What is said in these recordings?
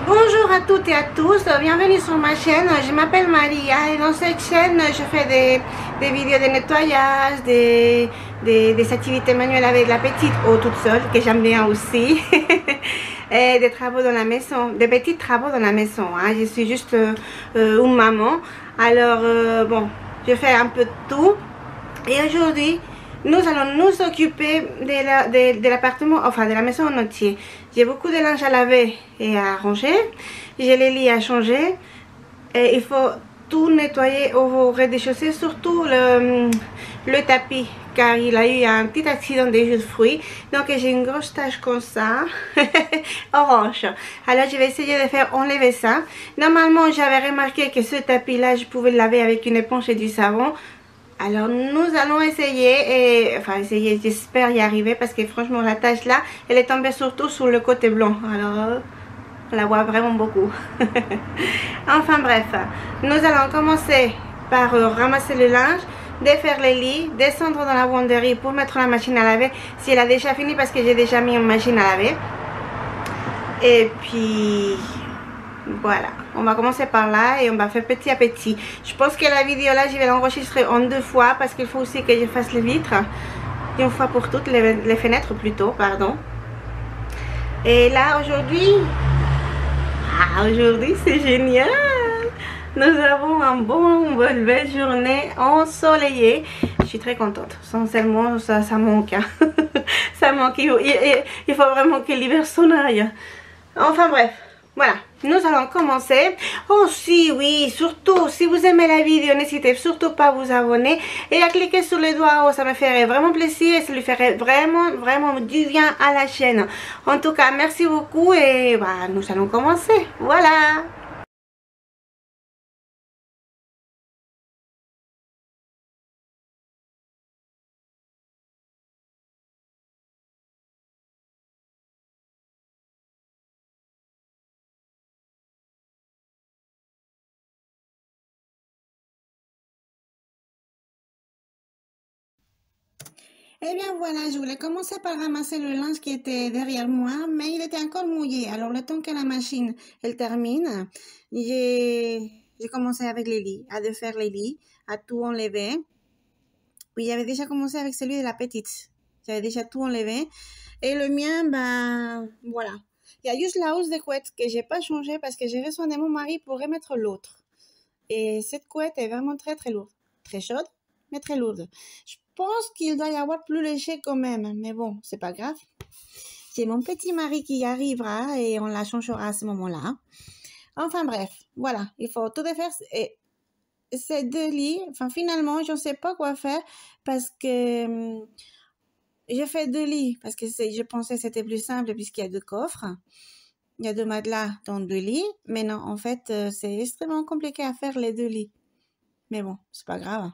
Bonjour à toutes et à tous, bienvenue sur ma chaîne. Je m'appelle Maria et dans cette chaîne je fais des vidéos de nettoyage, des activités manuelles avec la petite ou toute seule, que j'aime bien aussi. Et des travaux dans la maison, des petits travaux dans la maison, hein. Je suis juste une maman, alors bon, je fais un peu de tout. Et aujourd'hui nous allons nous occuper de l'appartement, enfin de la maison en entier. J'ai beaucoup de linge à laver et à ranger. J'ai les lits à changer. Et il faut tout nettoyer au rez-de-chaussée, surtout le tapis, car il a eu un petit accident de jus de fruits. Donc j'ai une grosse tache comme ça, orange. Alors je vais essayer de faire enlever ça. Normalement j'avais remarqué que ce tapis là, je pouvais le laver avec une éponge et du savon. Alors nous allons essayer, j'espère y arriver parce que franchement la tache là, elle est tombée surtout sur le côté blanc. Alors on la voit vraiment beaucoup. Enfin bref, nous allons commencer par ramasser le linge, défaire les lits, descendre dans la buanderie pour mettre la machine à laver si elle a déjà fini parce que j'ai déjà mis une machine à laver. Et puis voilà, on va commencer par là et on va faire petit à petit. Je pense que la vidéo là, je vais l'enregistrer en 2 fois parce qu'il faut aussi que je fasse les vitres. Une fois pour toutes, les fenêtres plutôt, pardon. Et là aujourd'hui, aujourd'hui c'est génial. Nous avons une belle journée ensoleillée. Je suis très contente. Sincèrement, ça manque. Hein. Ça manque. Il faut vraiment que l'hiver s'en aille. Enfin bref. Voilà, nous allons commencer. Oh si, oui, surtout, si vous aimez la vidéo, n'hésitez surtout pas à vous abonner et à cliquer sur le doigt haut, ça me ferait vraiment plaisir et ça lui ferait vraiment du bien à la chaîne. En tout cas, merci beaucoup et bah, nous allons commencer. Voilà. Eh bien voilà, je voulais commencer par ramasser le linge qui était derrière moi, mais il était encore mouillé. Alors le temps que la machine elle termine, j'ai commencé avec les lits, à défaire les lits, à tout enlever. Oui, j'avais déjà commencé avec celui de la petite. J'avais déjà tout enlevé. Et le mien, ben voilà. Il y a juste la housse de couette que j'ai pas changé parce que j'ai besoin de mon mari pour remettre l'autre. Et cette couette est vraiment très lourde. Très chaude, mais très lourde. Je pense qu'il doit y avoir plus léger quand même. Mais bon, c'est pas grave. J'ai mon petit mari qui y arrivera et on la changera à ce moment-là. Enfin bref, voilà. Il faut tout défaire. Et ces 2 lits, enfin finalement, je ne sais pas quoi faire parce que j'ai fait 2 lits parce que je pensais que c'était plus simple puisqu'il y a 2 coffres. Il y a 2 matelas dans 2 lits, mais non, en fait, c'est extrêmement compliqué à faire les 2 lits. Mais bon, c'est pas grave.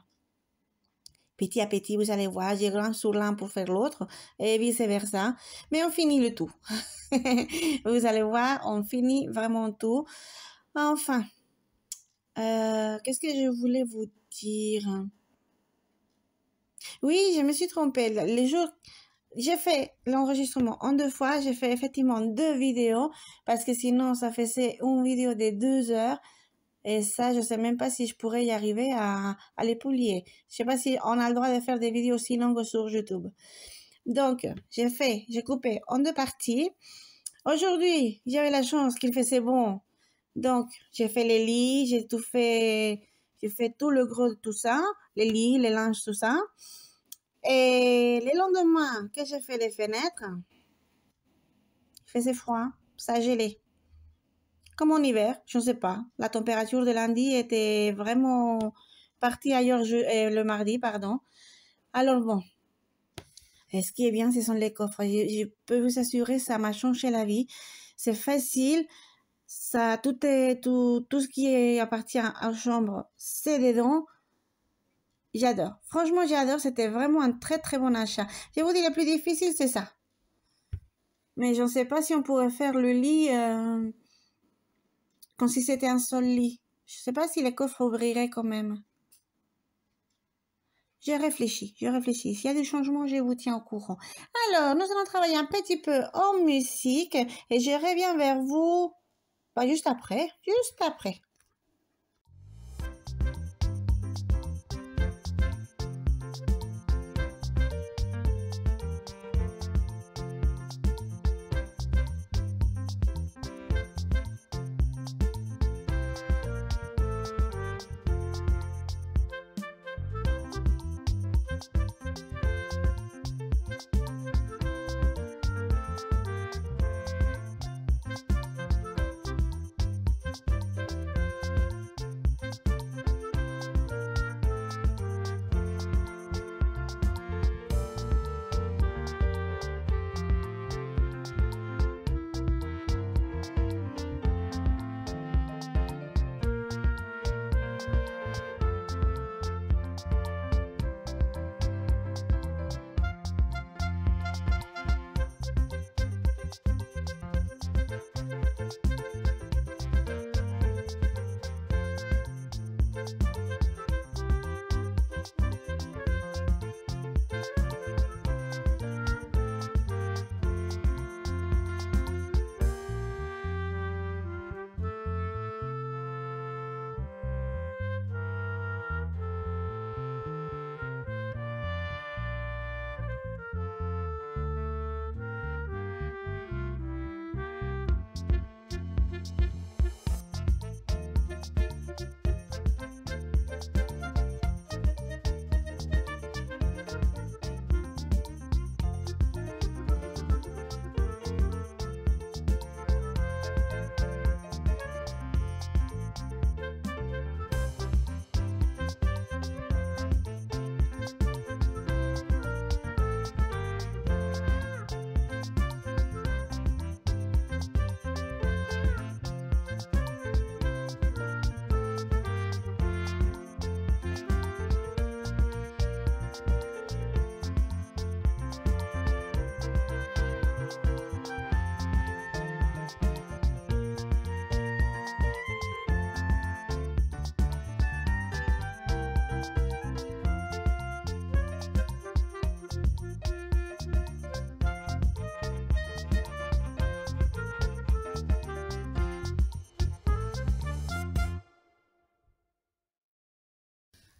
Petit à petit, vous allez voir, j'ai l'un sur l'un pour faire l'autre et vice versa. Mais on finit le tout. Vous allez voir, on finit vraiment tout. Enfin, qu'est-ce que je voulais vous dire? Oui, je me suis trompée. Les jours, j'ai fait l'enregistrement en 2 fois. J'ai fait effectivement 2 vidéos parce que sinon, ça faisait une vidéo de 2 heures. Et ça, je sais même pas si je pourrais y arriver à les publier. Je sais pas si on a le droit de faire des vidéos aussi longues sur YouTube. Donc, j'ai coupé en 2 parties. Aujourd'hui, j'avais la chance qu'il faisait bon. Donc, j'ai fait les lits, j'ai fait tout le gros de tout ça, les lits, les linges, tout ça. Et le lendemain que j'ai fait les fenêtres, il faisait froid, ça a gelé. Comme en hiver, je ne sais pas. La température de lundi était vraiment partie ailleurs le mardi, pardon. Alors bon, et ce qui est bien, ce sont les coffres. Je peux vous assurer, ça m'a changé la vie. C'est facile. Ça, tout ce qui appartient à la chambre, c'est dedans. J'adore. Franchement, j'adore. C'était vraiment un très bon achat. Je vous dis, le plus difficile, c'est ça. Mais je ne sais pas si on pourrait faire le lit comme si c'était un seul lit. Je ne sais pas si les coffres ouvriraient quand même. Je réfléchis. S'il y a des changements, je vous tiens au courant. Alors, nous allons travailler un petit peu en musique et je reviens vers vous Pas juste après, juste après.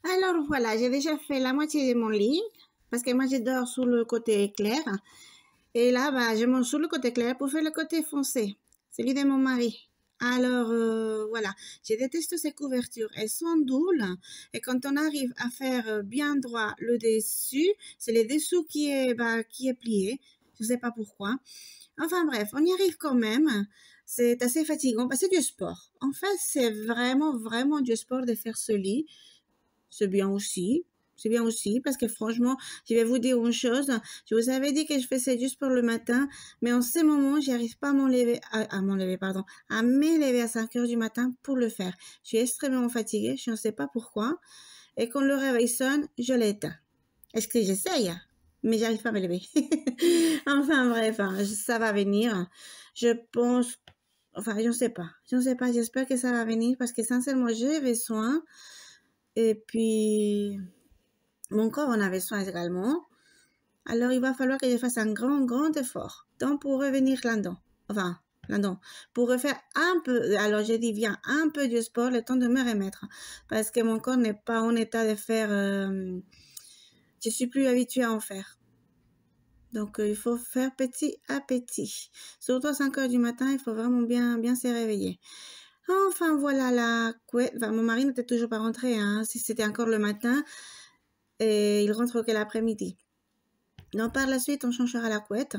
Alors voilà, j'ai déjà fait la moitié de mon lit parce que moi je dors sur le côté clair et là bah, je monte sur le côté clair pour faire le côté foncé, celui de mon mari. Alors voilà, je déteste ces couvertures, elles sont doubles et quand on arrive à faire bien droit le dessus, c'est le dessous qui est plié, je sais pas pourquoi. Enfin bref, on y arrive quand même. C'est assez fatigant, c'est du sport. En fait, c'est vraiment du sport de faire ce lit. C'est bien aussi. C'est bien aussi parce que franchement, je vais vous dire une chose. Je vous avais dit que je faisais juste pour le matin, mais en ce moment, j'arrive pas à m'enlever, à m'élever à 5 heures du matin pour le faire. Je suis extrêmement fatiguée, je ne sais pas pourquoi. Et quand le réveil sonne, je l'éteins. Est-ce que j'essaye? Mais j'arrive pas à m'élever. Enfin bref, ça va venir. Je pense, enfin, je ne sais pas. Je ne sais pas, j'espère que ça va venir parce que sincèrement, j'ai besoin. Et puis, mon corps en avait soin également. Alors, il va falloir que je fasse un grand effort. Donc, pour revenir là-dedans. Enfin, là-dedans. Pour refaire un peu, alors je dis bien un peu du sport, le temps de me remettre. Parce que mon corps n'est pas en état de faire, je suis plus habituée à en faire. Donc, il faut faire petit à petit. Surtout à 5 heures du matin, il faut vraiment bien se réveiller. Enfin, voilà la couette. Enfin, mon mari n'était toujours pas rentré, hein. Si c'était encore le matin, et il rentre que l'après-midi. Donc, par la suite, on changera la couette.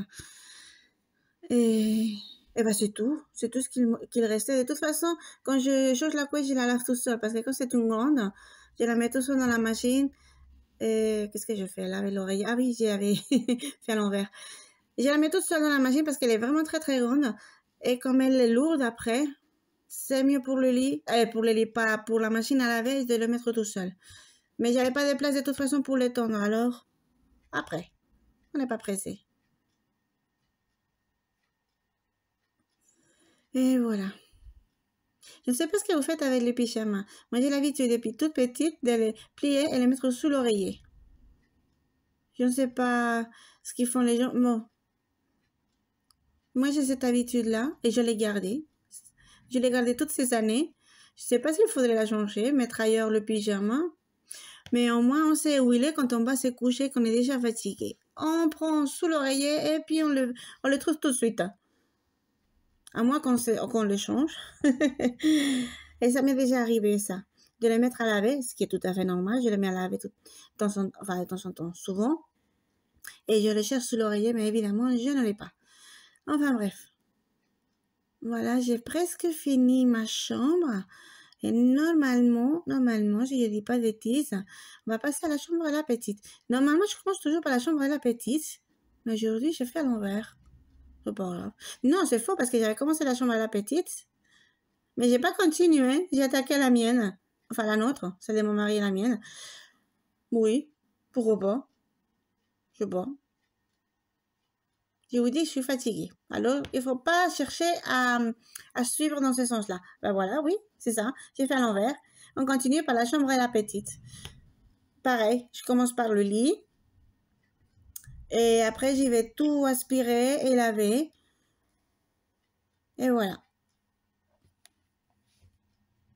Et ben, c'est tout. C'est tout ce qu'il restait. De toute façon, quand je change la couette, je la lave tout seul. Parce que quand c'est une grande, je la mets tout seul dans la machine. Et qu'est-ce que je fais? Laver l'oreille. Ah oui, j'avais fait à l'envers. Je la mets toute seule dans la machine parce qu'elle est vraiment très grande. Et comme elle est lourde après, c'est mieux pour le lit, pas pour la machine à laver, de le mettre tout seul. Mais j'avais pas de place de toute façon pour l'étendre, alors après, on n'est pas pressé. Et voilà. Je ne sais pas ce que vous faites avec les pyjamas. Moi, j'ai l'habitude depuis toute petite de les plier et les mettre sous l'oreiller. Je ne sais pas ce qu'ils font les gens. Bon. Moi, j'ai cette habitude-là et je l'ai gardée. Je l'ai gardée toutes ces années. Je sais pas s'il faudrait la changer, mettre ailleurs le pyjama. Mais au moins, on sait où il est quand on va se coucher, qu'on est déjà fatigué. On prend sous l'oreiller et puis on le trouve tout de suite. À moins qu'on le change. Et ça m'est déjà arrivé, ça. De le mettre à laver, ce qui est tout à fait normal. Je le mets à laver de temps en temps, souvent. Et je le cherche sous l'oreiller, mais évidemment, je ne l'ai pas. Enfin bref. Voilà, j'ai presque fini ma chambre. Et normalement, si je dis pas de bêtises, on va passer à la chambre de la petite. Normalement, je commence toujours par la chambre de la petite. Mais aujourd'hui, je fais à l'envers. C'est pas grave. Non, c'est faux parce que j'avais commencé la chambre de la petite. Mais j'ai pas continué. J'ai attaqué la mienne. Enfin, la nôtre. Celle de mon mari et la mienne. Oui. Pourquoi pas? Je sais pas. Je vous dis, je suis fatiguée. Alors, il faut pas chercher à suivre dans ce sens-là. Ben voilà, oui, c'est ça. J'ai fait à l'envers. On continue par la chambre de la petite. Pareil, je commence par le lit. Et après, j'y vais tout aspirer et laver. Et voilà.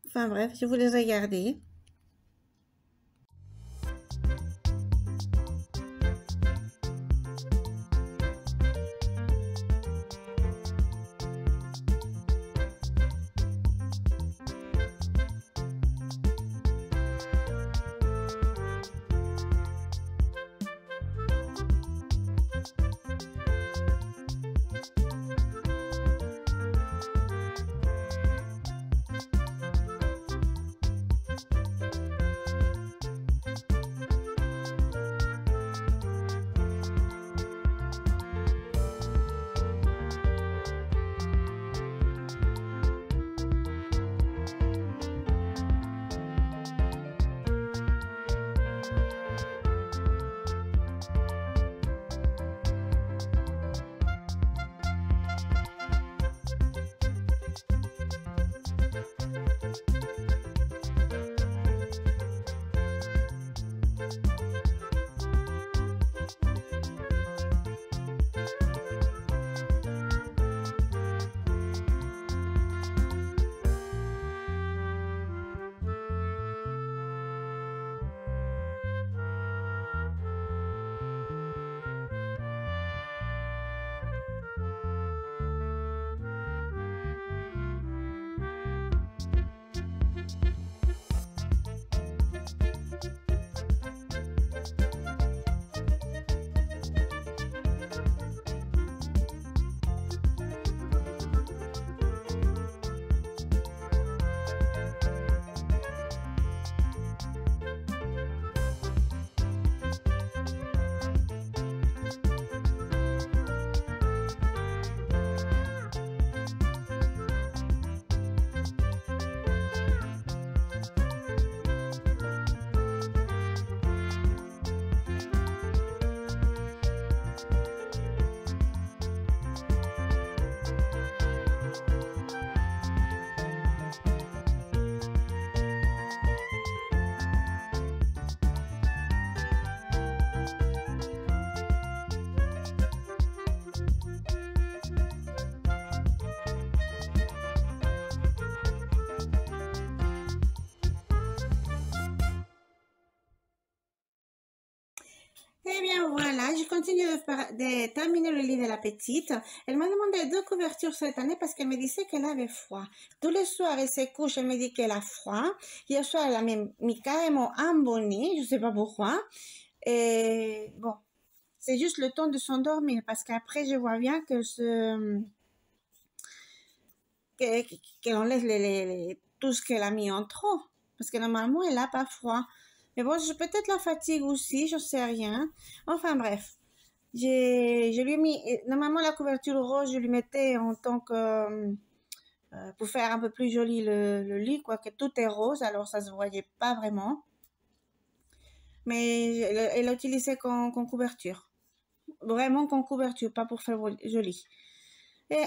Enfin bref, je vous laisse regarder. Eh bien voilà, je continue de terminer le lit de la petite. Elle m'a demandé 2 couvertures cette année parce qu'elle me disait qu'elle avait froid. Tous les soirs, elle se couche, elle me dit qu'elle a froid. Hier soir, elle a mis carrément un bonnet, je sais pas pourquoi. Et bon, c'est juste le temps de s'endormir parce qu'après, je vois bien qu'elle enlève tout ce qu'elle a mis en trop. Parce que normalement, elle a pas froid. Mais bon, peut-être la fatigue aussi, je sais rien. Enfin bref, je lui ai mis, normalement la couverture rose, je lui mettais en tant que, pour faire un peu plus joli le lit, quoi, que tout est rose, alors ça se voyait pas vraiment. Mais elle l'a utilisé comme couverture. Vraiment comme couverture, pas pour faire joli. Et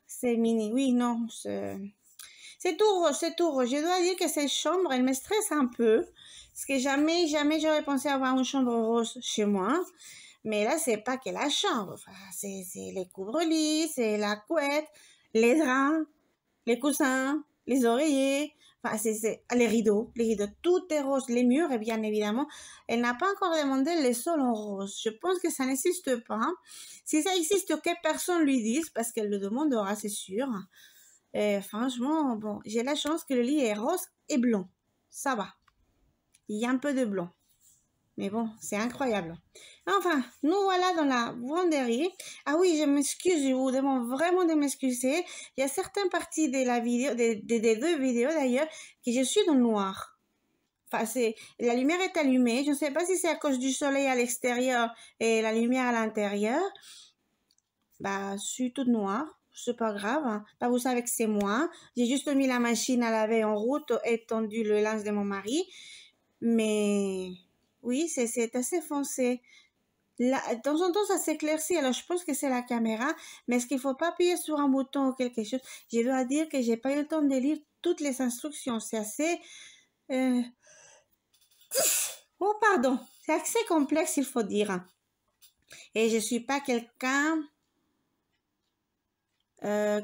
c'est mini, oui, non, c'est tout rose, c'est tout rose. Je dois dire que cette chambre, elle me stresse un peu. Parce que jamais j'aurais pensé avoir une chambre rose chez moi. Mais là, c'est pas que la chambre. Enfin, c'est les couvre-lits, c'est la couette, les draps. les coussins, les oreillers, enfin, c'est les rideaux, tout est rose, les murs, et bien évidemment, elle n'a pas encore demandé les sols en rose. Je pense que ça n'existe pas. Si ça existe, que personne lui dise, parce qu'elle le demandera, c'est sûr. Et franchement, bon, j'ai la chance que le lit est rose et blond. Ça va. Il y a un peu de blond. Mais bon, c'est incroyable. Enfin, nous voilà dans la buanderie. Ah oui, je m'excuse, je vous demande vraiment de m'excuser. Il y a certaines parties de la vidéo, des deux vidéos d'ailleurs, que je suis dans le noir. Enfin, la lumière est allumée. Je ne sais pas si c'est à cause du soleil à l'extérieur et la lumière à l'intérieur. Bah, je suis toute noire. C'est pas grave. Hein. Bah, vous savez que c'est moi. J'ai juste mis la machine à laver en route et tendu le linge de mon mari. Mais oui, c'est assez foncé. Là, de temps en temps, ça s'éclaircit. Alors, je pense que c'est la caméra. Mais est-ce qu'il faut pas appuyer sur un bouton ou quelque chose? Je dois dire que j'ai pas eu le temps de lire toutes les instructions. C'est assez... Oh, pardon. C'est assez complexe, il faut dire. Et je suis pas quelqu'un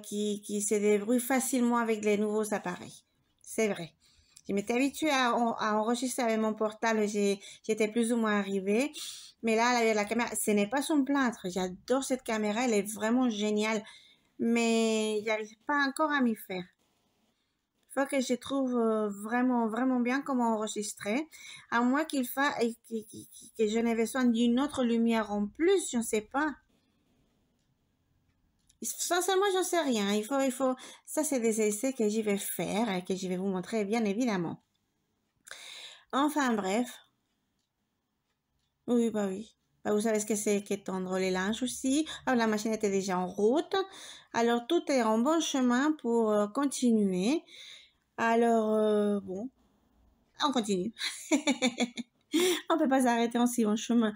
qui se débrouille facilement avec les nouveaux appareils. C'est vrai. Je m'étais habituée à enregistrer avec mon portable, j'étais plus ou moins arrivée. Mais là, avec la caméra, ce n'est pas son plaindre. J'adore cette caméra, elle est vraiment géniale. Mais j'arrive pas encore à m'y faire. Il faut que je trouve vraiment, vraiment bien comment enregistrer. À moins qu'il faille, que je n'ai besoin d'une autre lumière en plus, je ne sais pas. Sincèrement, j'en sais rien. Il faut, ça c'est des essais que je vais faire et que je vais vous montrer, bien évidemment. Enfin, bref. Oui, bah oui. Bah, vous savez ce que c'est qu'étendre les linges aussi. Alors, la machine était déjà en route. Alors, tout est en bon chemin pour continuer. Alors, bon, on continue. On peut pas s'arrêter en si bon chemin.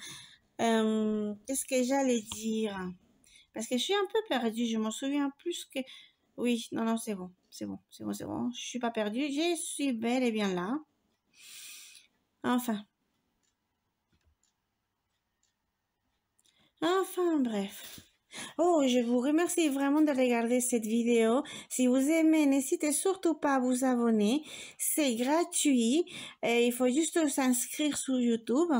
Qu'est-ce que j'allais dire? Parce que je suis un peu perdue, je m'en souviens plus que... Oui, non, c'est bon, c'est bon. Je suis pas perdue, je suis bel et bien là. Enfin, bref. Oh, je vous remercie vraiment de regarder cette vidéo. Si vous aimez, n'hésitez surtout pas à vous abonner. C'est gratuit. Et il faut juste s'inscrire sur YouTube.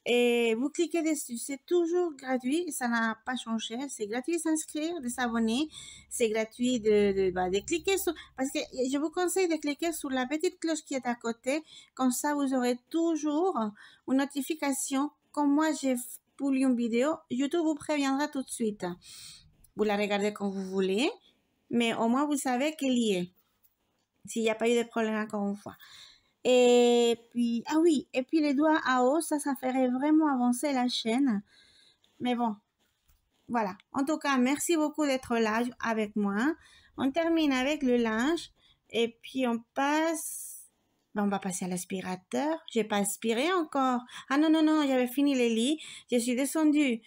Et vous cliquez dessus, c'est toujours gratuit, ça n'a pas changé, c'est gratuit de s'inscrire, de s'abonner, c'est gratuit de cliquer sur, parce que je vous conseille de cliquer sur la petite cloche qui est à côté, comme ça vous aurez toujours une notification, comme moi j'ai publié une vidéo, YouTube vous préviendra tout de suite. Vous la regardez quand vous voulez, mais au moins vous savez qu'elle y est, s'il n'y a pas eu de problème encore une fois. Et puis, ah oui, et puis les doigts à haut, ça ferait vraiment avancer la chaîne. Mais bon, voilà. En tout cas, merci beaucoup d'être là avec moi. On termine avec le linge. Et puis, on passe... Ben, on va passer à l'aspirateur. J'ai pas aspiré encore. Ah non, j'avais fini les lits. Je suis descendue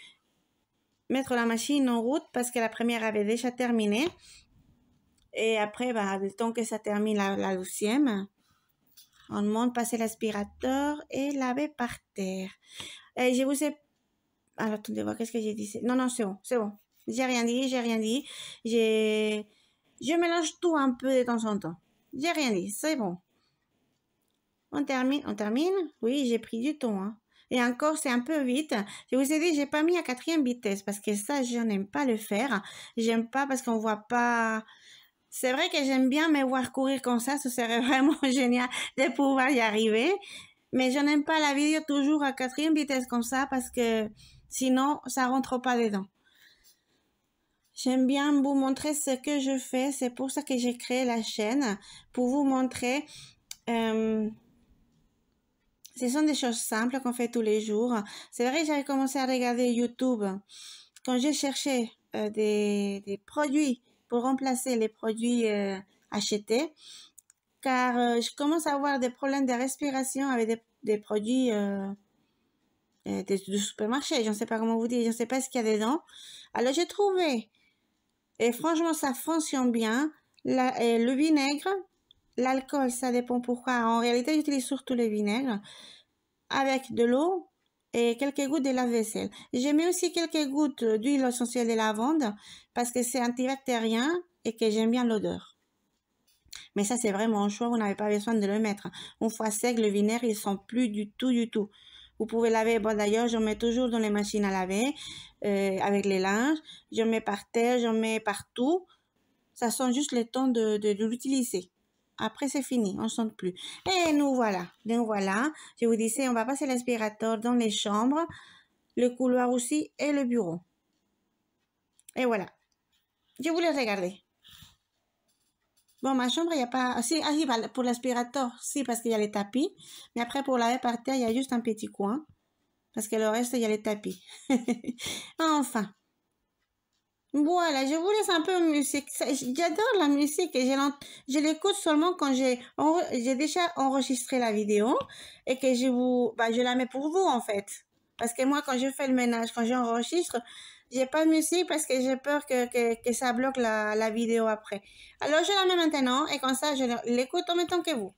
mettre la machine en route parce que la première avait déjà terminé. Et après, ben, le temps que ça termine la deuxième... On monte, passer l'aspirateur et laver par terre. Et je vous ai... Alors, attendez voir, qu'est-ce que j'ai dit? Non, c'est bon. J'ai rien dit. Je mélange tout un peu de temps en temps. J'ai rien dit, c'est bon. On termine? Oui, j'ai pris du temps, hein. Et encore, c'est un peu vite. Je vous ai dit, j'ai pas mis à 4e vitesse parce que ça, je n'aime pas le faire. J'aime pas parce qu'on voit pas... C'est vrai que j'aime bien me voir courir comme ça, ce serait vraiment génial de pouvoir y arriver. Mais je n'aime pas la vidéo toujours à 4e vitesse comme ça parce que sinon, ça rentre pas dedans. J'aime bien vous montrer ce que je fais. C'est pour ça que j'ai créé la chaîne, pour vous montrer. Ce sont des choses simples qu'on fait tous les jours. C'est vrai que j'avais commencé à regarder YouTube quand j'ai cherché des produits pour remplacer les produits achetés, car je commence à avoir des problèmes de respiration avec des produits du supermarché. Je ne sais pas comment vous dire, je ne sais pas ce qu'il y a dedans. Alors j'ai trouvé, et franchement ça fonctionne bien, le vinaigre, l'alcool, ça dépend pourquoi. En réalité, j'utilise surtout le vinaigre avec de l'eau et quelques gouttes de lave-vaisselle. J'ai mis aussi quelques gouttes d'huile essentielle de lavande parce que c'est antibactérien et que j'aime bien l'odeur. Mais ça, c'est vraiment un choix, vous n'avez pas besoin de le mettre. Une fois sec, le vinaigre, il sent plus du tout, du tout. Vous pouvez laver, bon d'ailleurs, je mets toujours dans les machines à laver, avec les linges. Je mets par terre, je mets partout. Ça sent juste le temps de l'utiliser. Après, c'est fini, on ne sent plus. Et nous voilà, Je vous disais, on va passer l'aspirateur dans les chambres, le couloir aussi et le bureau. Et voilà. Je vous laisse regarder. Bon, ma chambre, il n'y a pas... Si, pour l'aspirateur, si, parce qu'il y a les tapis. Mais après, pour laver par terre, il y a juste un petit coin. Parce que le reste, il y a les tapis. Enfin. Voilà, je vous laisse un peu de musique. J'adore la musique et je l'écoute seulement quand j'ai déjà enregistré la vidéo et que je la mets pour vous, en fait. Parce que moi, quand je fais le ménage, quand j'enregistre, j'ai pas de musique parce que j'ai peur que ça bloque la vidéo après. Alors, je la mets maintenant et comme ça, je l'écoute en même temps que vous.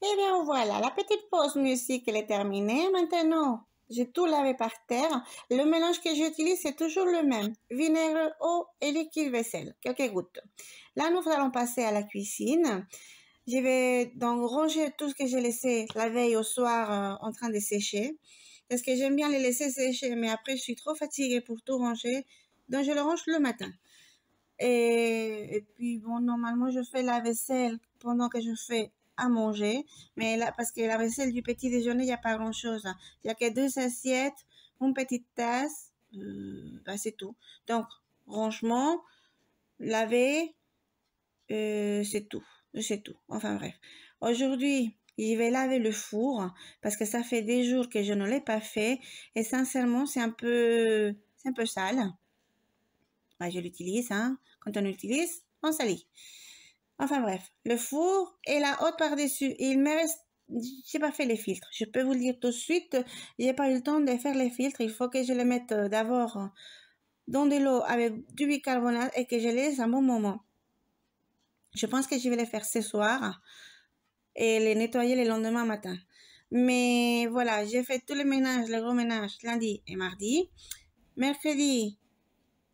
Eh bien voilà, la petite pause musique elle est terminée. Maintenant, j'ai tout lavé par terre. Le mélange que j'utilise c'est toujours le même. Vinaigre, eau et liquide vaisselle. Quelques gouttes. Là, nous allons passer à la cuisine. Je vais donc ranger tout ce que j'ai laissé la veille au soir en train de sécher. Parce que j'aime bien les laisser sécher, mais après je suis trop fatiguée pour tout ranger. Donc je le range le matin. Et puis bon, normalement je fais la vaisselle pendant que je fais à manger, mais là parce que la vaisselle du petit déjeuner il n'y a pas grand chose, il y a que 2 assiettes, une petite tasse, c'est tout. Donc rangement, laver, c'est tout, enfin bref. Aujourd'hui je vais laver le four parce que ça fait des jours que je ne l'ai pas fait et sincèrement c'est un peu sale. Je l'utilise, quand on l'utilise on salit. Enfin bref, le four et la haute par-dessus. Il me reste, j'ai pas fait les filtres. Je peux vous le dire tout de suite, j'ai pas eu le temps de faire les filtres. Il faut que je les mette d'abord dans de l'eau avec du bicarbonate et que je les laisse un bon moment. Je pense que je vais les faire ce soir et les nettoyer le lendemain matin. Mais voilà, j'ai fait tout le ménage, le gros ménage lundi et mardi. Mercredi,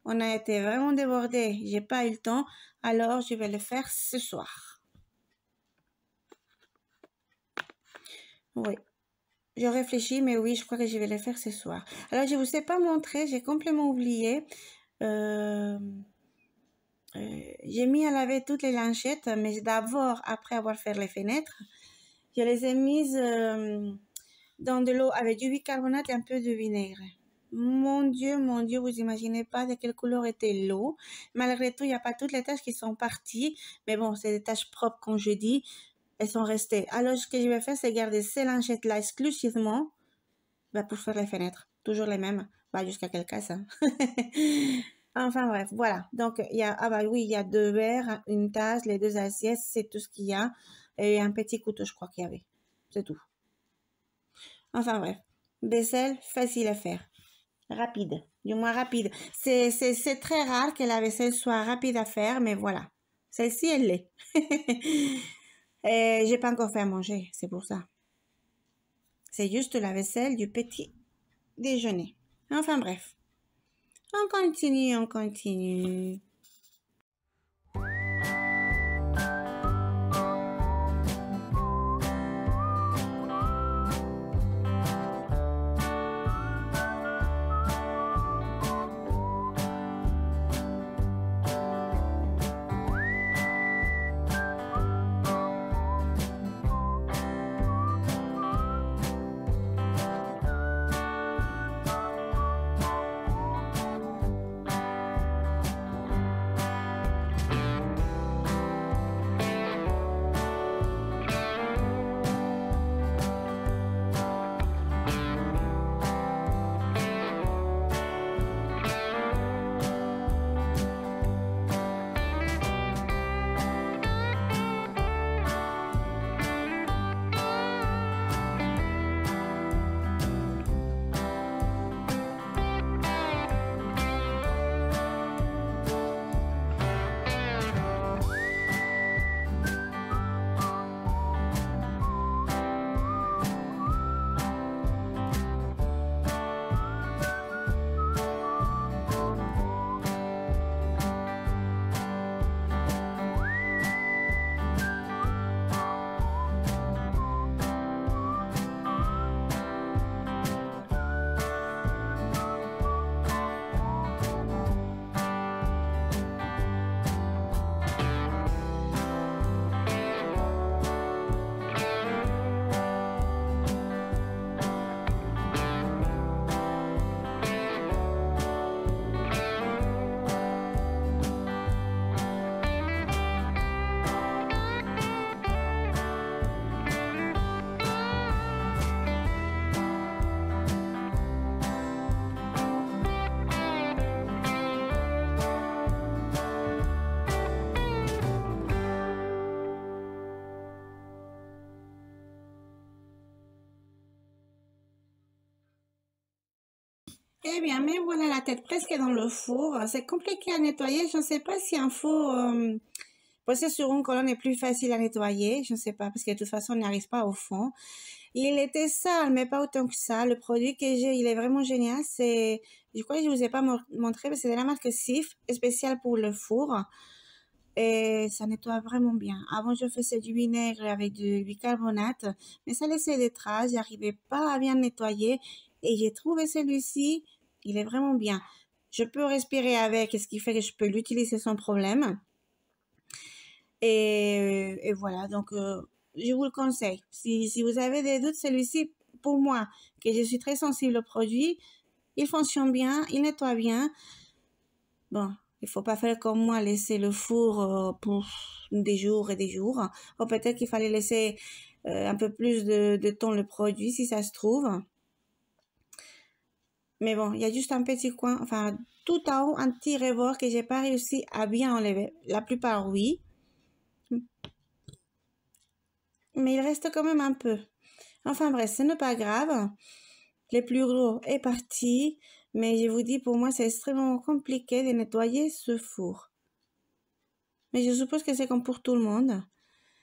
On a été vraiment débordés. J'ai pas eu le temps. Alors, je vais le faire ce soir. Oui. Je réfléchis, mais oui, je crois que je vais le faire ce soir. Alors, je vous ai pas montré, j'ai complètement oublié. J'ai mis à laver toutes les lingettes, mais d'abord, après avoir fait les fenêtres, je les ai mises dans de l'eau avec du bicarbonate et un peu de vinaigre. Mon Dieu, vous imaginez pas de quelle couleur était l'eau. Malgré tout, il n'y a pas toutes les taches qui sont parties, mais bon, c'est des taches propres, comme je dis. Elles sont restées. Alors, ce que je vais faire, c'est garder ces lingettes-là exclusivement pour faire les fenêtres. Toujours les mêmes. Jusqu'à qu'elles cassent. Hein. Enfin bref, voilà. Donc il y a il y a 2 verres, une tasse, les 2 assiettes, c'est tout ce qu'il y a et un petit couteau, je crois qu'il y avait. C'est tout. Enfin bref, vaisselle facile à faire, rapide, du moins rapide. C'est très rare que la vaisselle soit rapide à faire, mais voilà. Celle-ci elle l'est. Et j'ai pas encore fait à manger, c'est pour ça. C'est juste la vaisselle du petit déjeuner. Enfin bref. On continue, on continue. Eh bien, mais voilà la tête presque dans le four. C'est compliqué à nettoyer. Je ne sais pas si un four posé sur une colonne est plus facile à nettoyer. Je ne sais pas parce que de toute façon, on n'arrive pas au fond. Il était sale, mais pas autant que ça. Le produit que j'ai, il est vraiment génial. Je crois que je vous ai pas montré, mais c'est de la marque Sif, spécial pour le four. Et ça nettoie vraiment bien. Avant, je faisais du vinaigre avec du bicarbonate, mais ça laissait des traces. J'arrivais pas à bien nettoyer. Et j'ai trouvé celui-ci, il est vraiment bien. Je peux respirer avec, ce qui fait que je peux l'utiliser sans problème. Et voilà, donc je vous le conseille. Si vous avez des doutes, celui-ci, pour moi, que je suis très sensible au produit, il fonctionne bien, il nettoie bien. Bon, il faut pas faire comme moi, laisser le four pour des jours et des jours. Ou peut-être qu'il fallait laisser un peu plus de temps le produit, si ça se trouve. Mais bon, il y a juste un petit coin, enfin, tout en haut, un petit rebord que j'ai pas réussi à bien enlever. La plupart, oui. Mais il reste quand même un peu. Enfin bref, ce n'est pas grave. Le plus gros est parti. Mais je vous dis, pour moi, c'est extrêmement compliqué de nettoyer ce four. Mais je suppose que c'est comme pour tout le monde.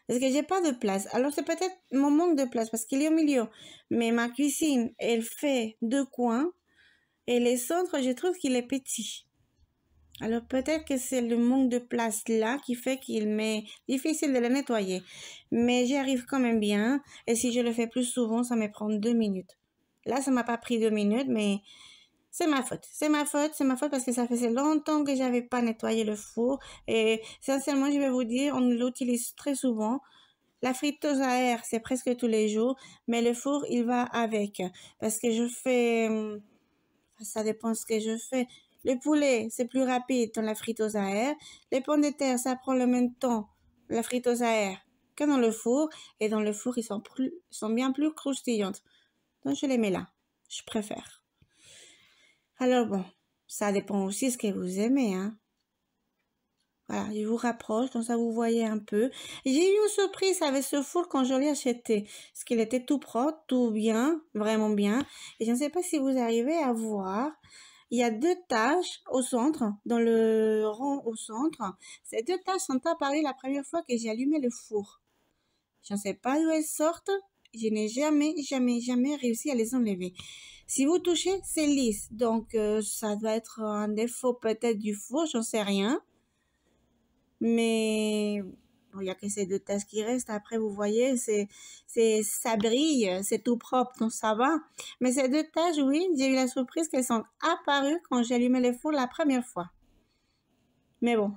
Parce que j'ai pas de place. Alors c'est peut-être mon manque de place parce qu'il est au milieu. Mais ma cuisine, elle fait 2 coins. Et les centres, je trouve qu'il est petit. Alors peut-être que c'est le manque de place là qui fait qu'il m'est difficile de le nettoyer. Mais j'y arrive quand même bien. Et si je le fais plus souvent, ça me prend 2 minutes. Là, ça m'a pas pris 2 minutes, mais c'est ma faute. C'est ma faute parce que ça faisait longtemps que j'avais pas nettoyé le four. Et sincèrement, je vais vous dire, on l'utilise très souvent. La friteuse à air, c'est presque tous les jours, mais le four, il va avec. Parce que je fais, ça dépend ce que je fais. Le poulet, c'est plus rapide dans la friteuse à air. Les pommes de terre, ça prend le même temps, la friteuse à air, que dans le four. Et dans le four, ils sont bien plus croustillantes. Donc, je les mets là. Je préfère. Alors bon, ça dépend aussi de ce que vous aimez, hein. Voilà, je vous rapproche, comme ça vous voyez un peu. J'ai eu une surprise avec ce four quand je l'ai acheté. Parce qu'il était tout propre, tout bien, vraiment bien. Et je ne sais pas si vous arrivez à voir. Il y a 2 taches au centre, dans le rond au centre. Ces 2 taches sont apparues la première fois que j'ai allumé le four. Je ne sais pas d'où elles sortent. Je n'ai jamais réussi à les enlever. Si vous touchez, c'est lisse. Donc, ça doit être un défaut peut-être du four, j'en sais rien. Mais bon, il y a que ces 2 taches qui restent. Après, vous voyez, ça brille, c'est tout propre, donc ça va. Mais ces 2 taches, oui, j'ai eu la surprise qu'elles sont apparues quand j'ai allumé le four la première fois. Mais bon,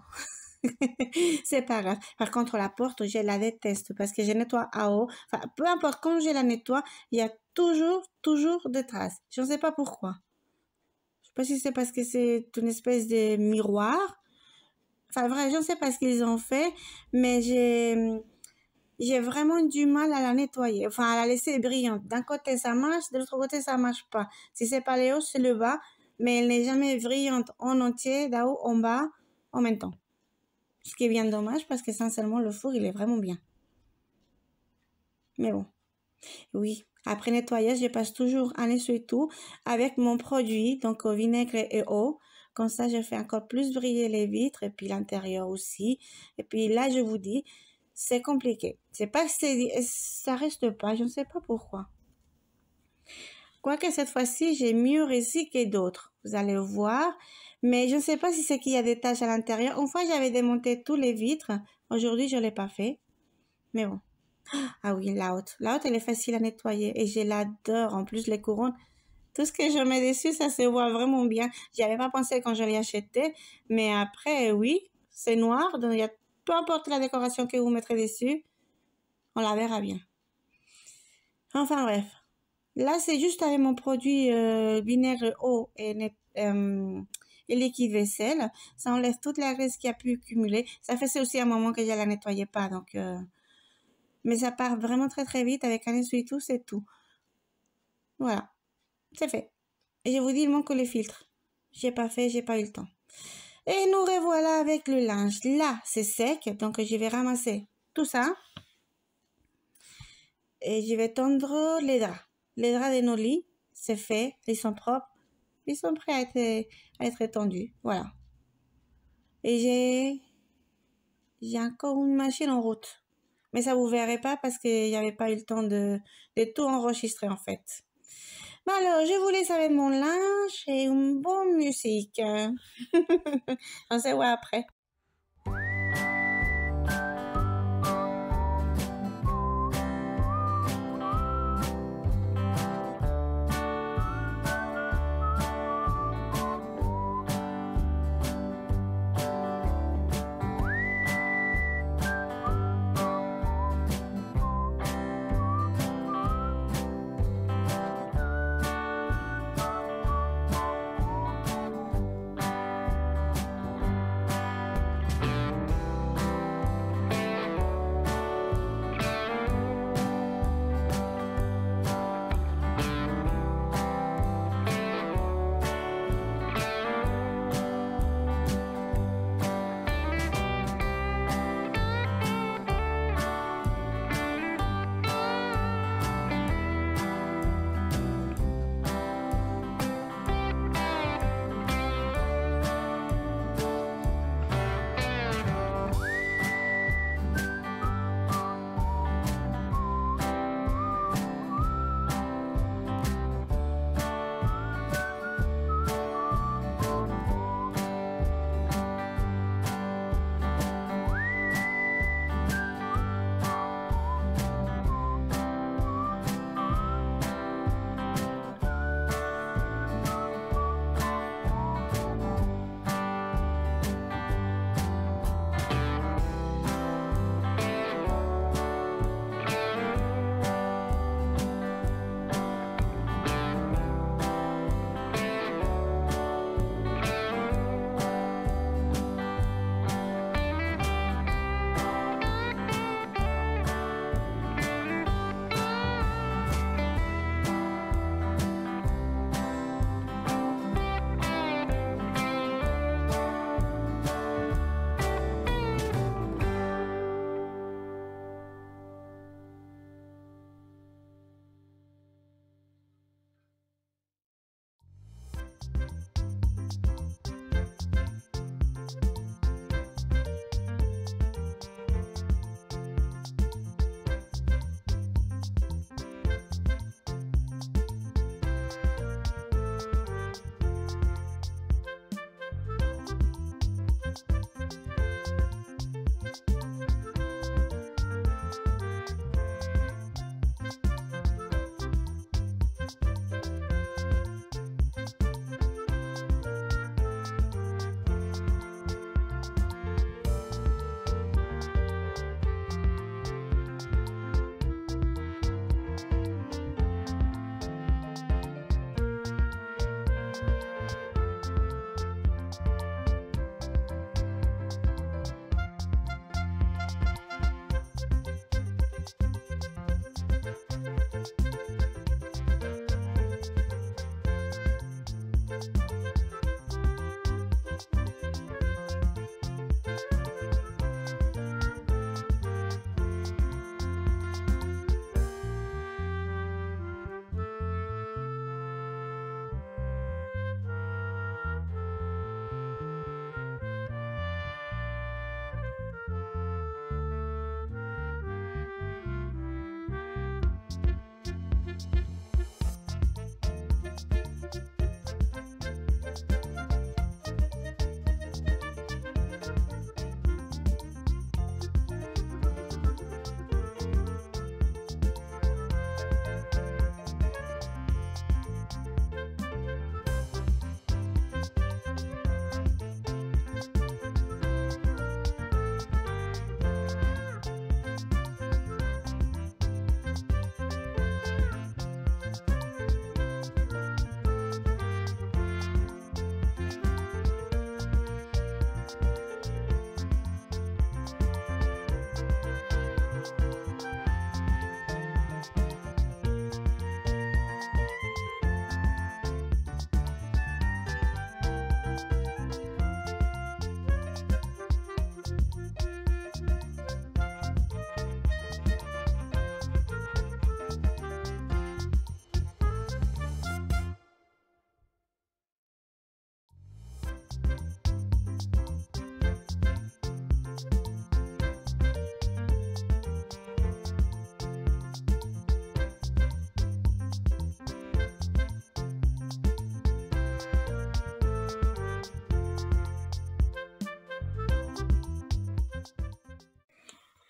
c'est pas grave. Par contre, la porte, je la déteste parce que je nettoie à eau. Enfin, peu importe quand je la nettoie, il y a toujours des traces. Je ne sais pas pourquoi. Je sais pas si c'est parce que c'est une espèce de miroir. Enfin, vrai, je ne sais pas ce qu'ils ont fait, mais j'ai vraiment du mal à la nettoyer. Enfin, à la laisser brillante. D'un côté, ça marche, de l'autre côté, ça marche pas. Si c'est pas le haut, c'est le bas, mais elle n'est jamais brillante en entier, d'en haut, en bas, en même temps. Ce qui est bien dommage parce que sincèrement, le four, il est vraiment bien. Mais bon. Oui. Après nettoyage, je passe toujours un essuie-tout avec mon produit, donc au vinaigre et eau. Comme ça, je fais encore plus briller les vitres et puis l'intérieur aussi. Et puis là, je vous dis, c'est compliqué. C'est pas que ça reste pas, je ne sais pas pourquoi. Quoique cette fois-ci, j'ai mieux réussi que d'autres. Vous allez voir. Mais je ne sais pas si c'est qu'il y a des taches à l'intérieur. Une fois, j'avais démonté tous les vitres. Aujourd'hui, je l'ai pas fait. Mais bon. Ah oui, la haute. La haute, elle est facile à nettoyer et je l'adore. En plus, les couronnes, tout ce que je mets dessus, ça se voit vraiment bien. J'y avais pas pensé quand je l'ai acheté, mais après, oui, c'est noir. Donc, il y a, peu importe la décoration que vous mettrez dessus, on la verra bien. Enfin bref. Là, c'est juste avec mon produit vinaigre eau et liquide vaisselle. Ça enlève toute la graisse qui a pu cumuler. Ça fait aussi un moment que je la nettoyais pas, donc... mais ça part vraiment très vite avec un essuie-tout, c'est tout. Voilà, c'est fait. Et je vous dis, il manque le filtre. J'ai pas eu le temps. Et nous revoilà avec le linge. Là, c'est sec, donc je vais ramasser tout ça. Et je vais tendre les draps. Les draps de nos lits, c'est fait, ils sont propres. Ils sont prêts à être étendus. Voilà. Et j'ai encore une machine en route. Mais ça vous verrez pas parce qu'il n'y avait pas eu le temps de tout enregistrer en fait. Bah alors, je vous laisse avec mon linge et une bonne musique. On se voit après.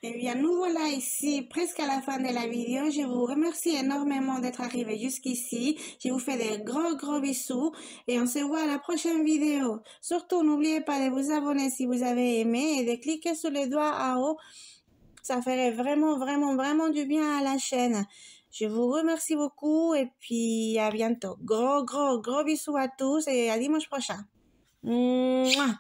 Et bien, nous voilà ici presque à la fin de la vidéo. Je vous remercie énormément d'être arrivé jusqu'ici. Je vous fais des gros bisous et on se voit à la prochaine vidéo. Surtout, n'oubliez pas de vous abonner si vous avez aimé et de cliquer sur le doigt en haut. Ça ferait vraiment du bien à la chaîne. Je vous remercie beaucoup et puis à bientôt. Gros bisous à tous et à dimanche prochain. Mouah.